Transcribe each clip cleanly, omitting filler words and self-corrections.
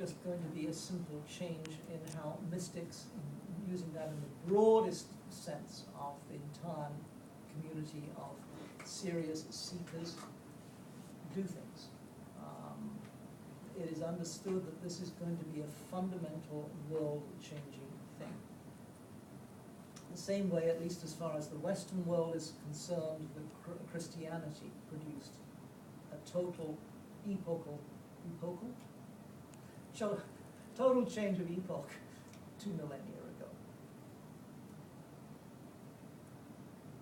just going to be a simple change in how mystics, using that in the broadest sense of the entire community of serious seekers, do things. It is understood that this is going to be a fundamental world-changing thing. The same way, at least as far as the Western world is concerned, that Christianity produced a total total change of epoch 2 millennia ago.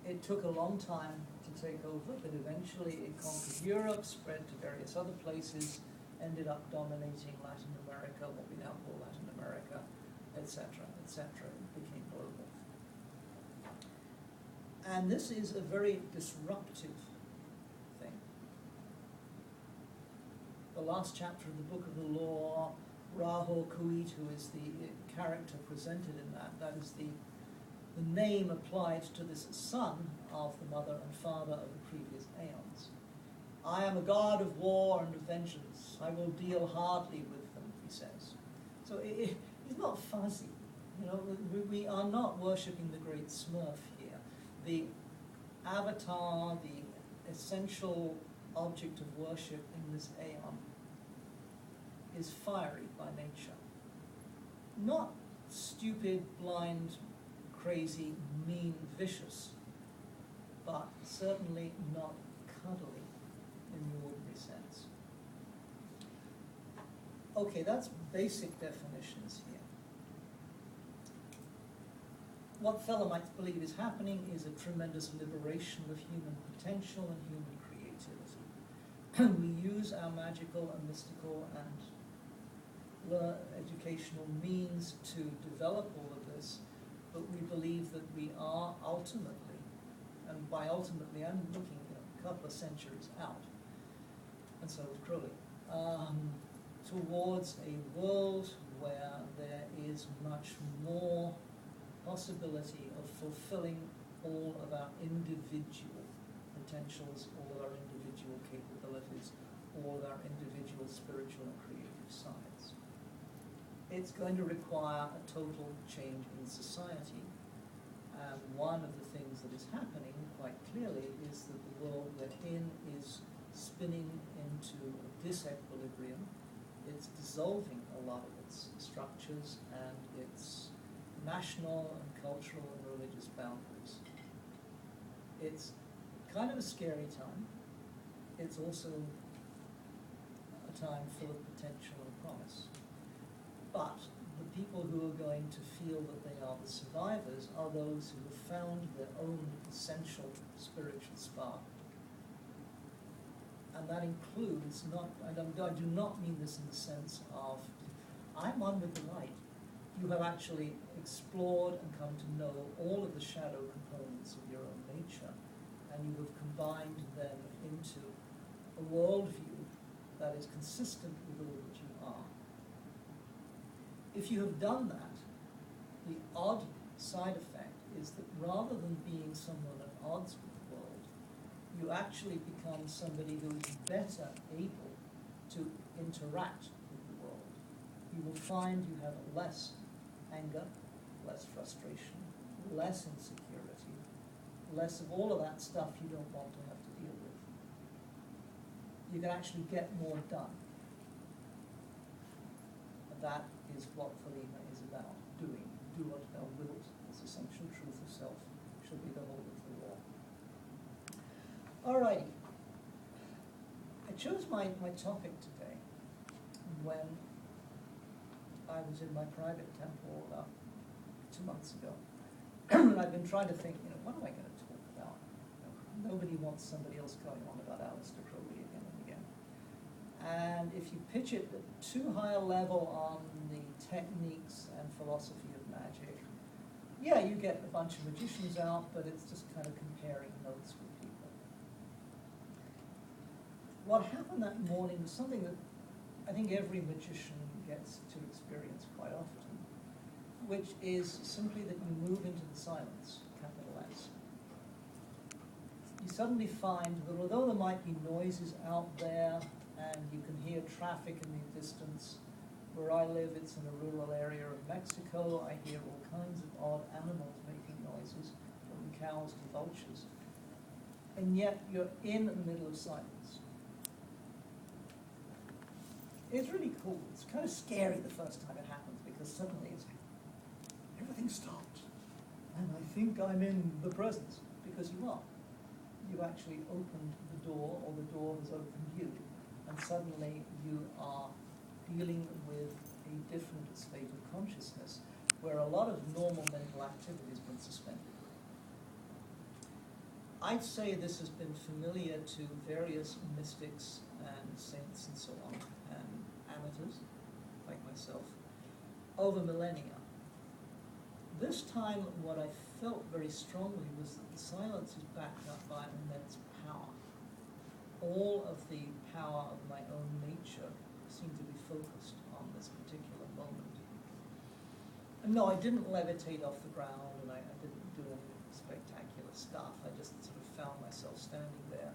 It took a long time to take over, but eventually it conquered Europe, spread to various other places, ended up dominating Latin America, what we now call Latin America, etc., etc. It became global. And this is a very disruptive thing. The last chapter of the Book of the Law, Raho Kuitu is the character presented in that. That is the name applied to this son of the mother and father of the previous aeons. I am a god of war and of vengeance. I will deal hardly with them, he says. So he's not fuzzy. You know, we are not worshipping the great Smurf here. The avatar, the essential object of worship in this aeon is fiery by nature. Not stupid, blind, crazy, mean, vicious, but certainly not cuddly in the ordinary sense. Okay, that's basic definitions here. What Thelemites believe is happening is a tremendous liberation of human potential and human creativity. We use our magical and mystical and educational means to develop all of this, but we believe that we are ultimately, and by ultimately I'm looking a couple of centuries out, and so is Crowley, towards a world where there is much more possibility of fulfilling all of our individual potentials, all of our individual capabilities, all of our individual spiritual and creative sides. It's going to require a total change in society. And one of the things that is happening quite clearly is that the world we're in is spinning into a disequilibrium. It's dissolving a lot of its structures and its national and cultural and religious boundaries. It's kind of a scary time. It's also a time full of potential and promise. But the people who are going to feel that they are the survivors are those who have found their own essential spiritual spark. And that includes, I do not mean this in the sense of, I'm one with the light. You have actually explored and come to know all of the shadow components of your own nature, and you have combined them into a worldview that is consistent with all that you are. If you have done that, the odd side effect is that rather than being someone at odds with the world, you actually become somebody who is better able to interact with the world. You will find you have less anger, less frustration, less insecurity, less of all of that stuff you don't want to have to deal with. You can actually get more done. And that is what Thelema is about, doing. Do what thou wilt. This essential truth of self shall be the whole of the law. Alrighty. I chose my topic today when I was in my private temple about 2 months ago. And I've been trying to think, what am I going to talk about? Nobody wants somebody else going on about Aleister Crowley again and again. And if you pitch it at too high a level on the techniques and philosophy of magic, yeah, you get a bunch of magicians out, but it's just kind of comparing notes with people. What happened that morning was something that I think every magician gets to experience quite often, which is simply that you move into the silence, capital S. You suddenly find that although there might be noises out there and you can hear traffic in the distance, Where I live, it's in a rural area of Mexico. I hear all kinds of odd animals making noises, from cows to vultures. And yet you're in the middle of silence. It's really cool. It's kind of scary the first time it happens, because suddenly everything stops. And I think I'm in the presence, because you are. You actually opened the door, or the door has opened you, and suddenly you are dealing with a different state of consciousness, where a lot of normal mental activity has been suspended. I'd say this has been familiar to various mystics and saints and so on, and amateurs, like myself, over millennia. This time, what I felt very strongly was that the silence is backed up by immense power. All of the power of my own nature seemed to be focused on this particular moment. And no, I didn't levitate off the ground, and I didn't do any spectacular stuff. I just sort of found myself standing there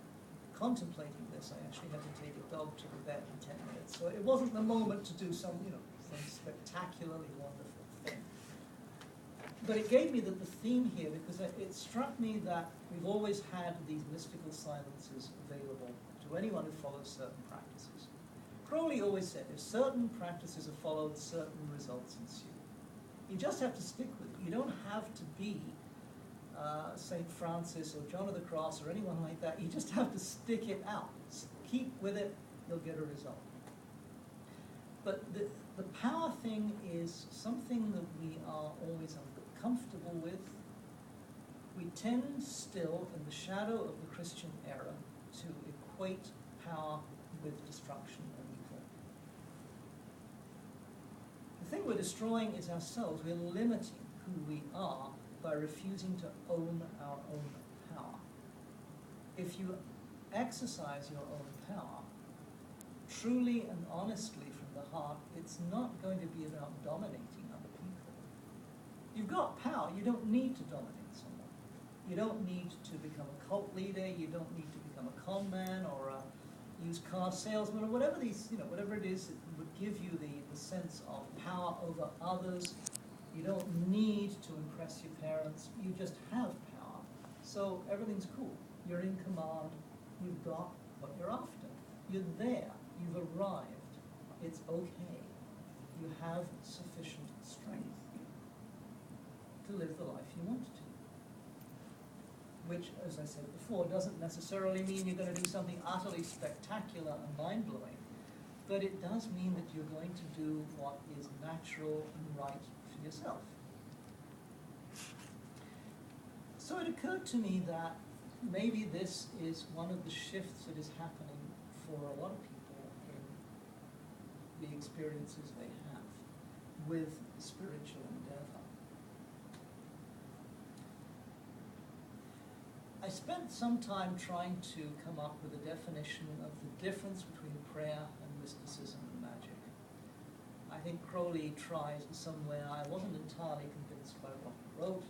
contemplating this. I actually had to take a dog to the vet in 10 minutes. So it wasn't the moment to do some spectacularly wonderful thing. But it gave me the theme here, because it struck me that we've always had these mystical silences available to anyone who follows certain practices. Crowley always said, if certain practices are followed, certain results ensue. You just have to stick with it. You don't have to be St. Francis or John of the Cross or anyone like that. You just have to stick it out. Keep with it, you'll get a result. But the power thing is something that we are always uncomfortable with. We tend still, in the shadow of the Christian era, to equate power with destruction and evil. The thing we're destroying is ourselves. We're limiting who we are by refusing to own our own power. If you exercise your own power, truly and honestly from the heart, it's not going to be about dominating other people. You've got power. You don't need to dominate someone. You don't need to become a cult leader. You don't need to become a con man or a used car salesman or whatever whatever it is that would give you the sense of power over others. You don't need to impress your parents. You just have power. So everything's cool. You're in command. You've got what you're after. You're there. You've arrived. It's okay. You have sufficient strength to live the life you want to. Which, as I said before, doesn't necessarily mean you're going to do something utterly spectacular and mind-blowing, but it does mean that you're going to do what is natural and right for yourself. So it occurred to me that maybe this is one of the shifts that is happening for a lot of people in the experiences they have with spiritual endeavor. I spent some time trying to come up with a definition of the difference between prayer and mysticism and magic. I think Crowley tried somewhere. I wasn't entirely convinced by what he wrote,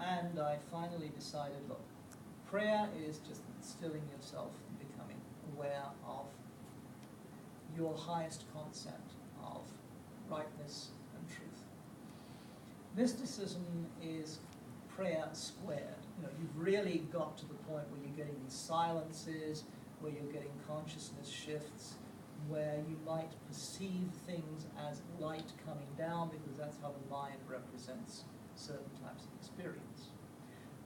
and I finally decided, look, prayer is just instilling yourself and becoming aware of your highest concept of rightness and truth. Mysticism is prayer squared. You've really got to the point where you're getting these silences, where you're getting consciousness shifts, where you might perceive things as light coming down because that's how the mind represents certain types of experience.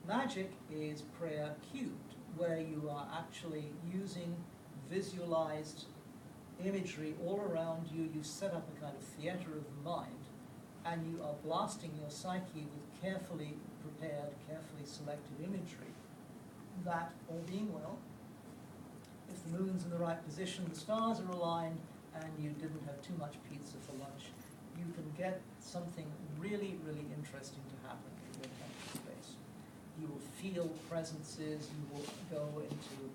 Magic is prayer cubed, where you are actually using visualized imagery all around you. You set up a kind of theater of the mind, and you are blasting your psyche with carefully prepared, carefully selected imagery that, all being well, if the moon's in the right position, the stars are aligned, and you didn't have too much pizza for lunch, you can get something really, really interesting to happen in your mental space. You will feel presences, you will go into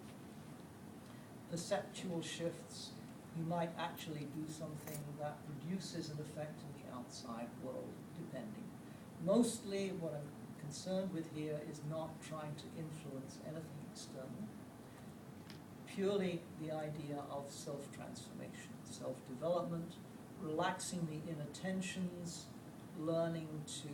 perceptual shifts, you might actually do something that produces an effect in the outside world, depending. Mostly what I'm concerned with here is not trying to influence anything external, purely the idea of self-transformation, self-development, relaxing the inattentions, learning to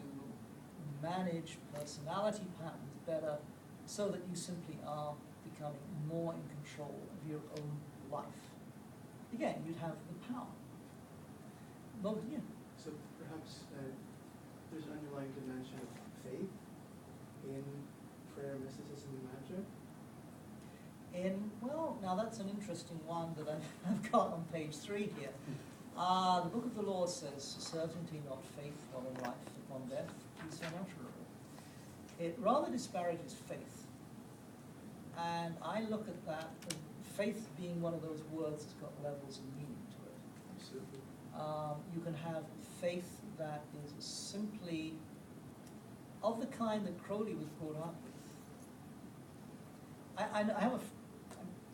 manage personality patterns better, so that you simply are becoming more in control of your own life. Again, you'd have the power. Well, yeah. So perhaps there's an underlying dimension of faith in prayer, mysticism, and magic? Well, now that's an interesting one that I've got on page 3 here. The Book of the Law says, certainty, not faith, not in life, upon death, peace unutterable. It rather disparages faith. And I look at that, faith being one of those words that's got levels of meaning to it. Absolutely. You can have faith that is simply of the kind that Crowley was brought up with.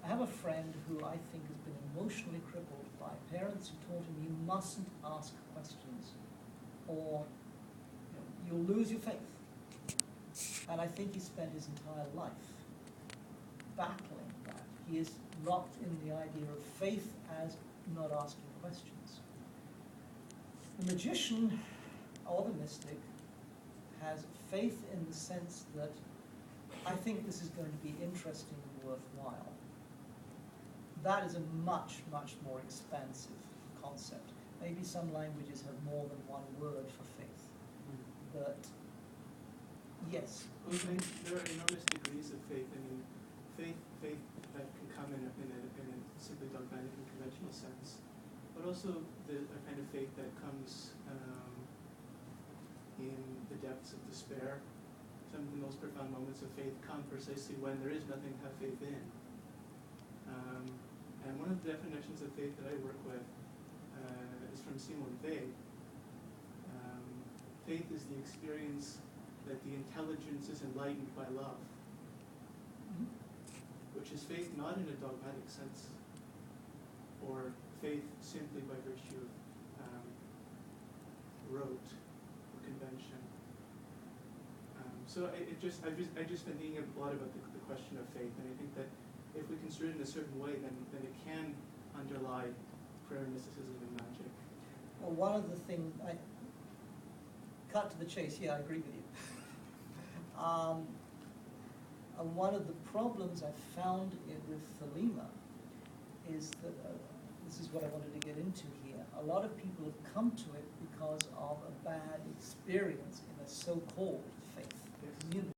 I have a friend who I think has been emotionally crippled by parents who taught him you mustn't ask questions or you'll lose your faith. And I think he spent his entire life battling that. He is locked in the idea of faith as not asking questions. The magician or the mystic has faith in the sense that I think this is going to be interesting and worthwhile. That is a much, much more expansive concept. Maybe some languages have more than one word for faith. But yes. Well, there are enormous degrees of faith. I mean, faith that can come in a simply dogmatic and conventional sense, but also a kind of faith that comes in the depths of despair. Some of the most profound moments of faith come precisely when there is nothing to have faith in. And one of the definitions of faith that I work with is from Simone Weil. Faith is the experience that the intelligence is enlightened by love, which is faith not in a dogmatic sense, or faith simply by virtue of rote or convention. So I've just been thinking a lot about the question of faith, and I think that if we construe it in a certain way, then it can underlie prayer, mysticism, and magic. Well, one of the things, I cut to the chase, yeah, I agree with you. And one of the problems I've found with Thelema is that, this is what I wanted to get into here, a lot of people have come to it because of a bad experience in a so-called faith community.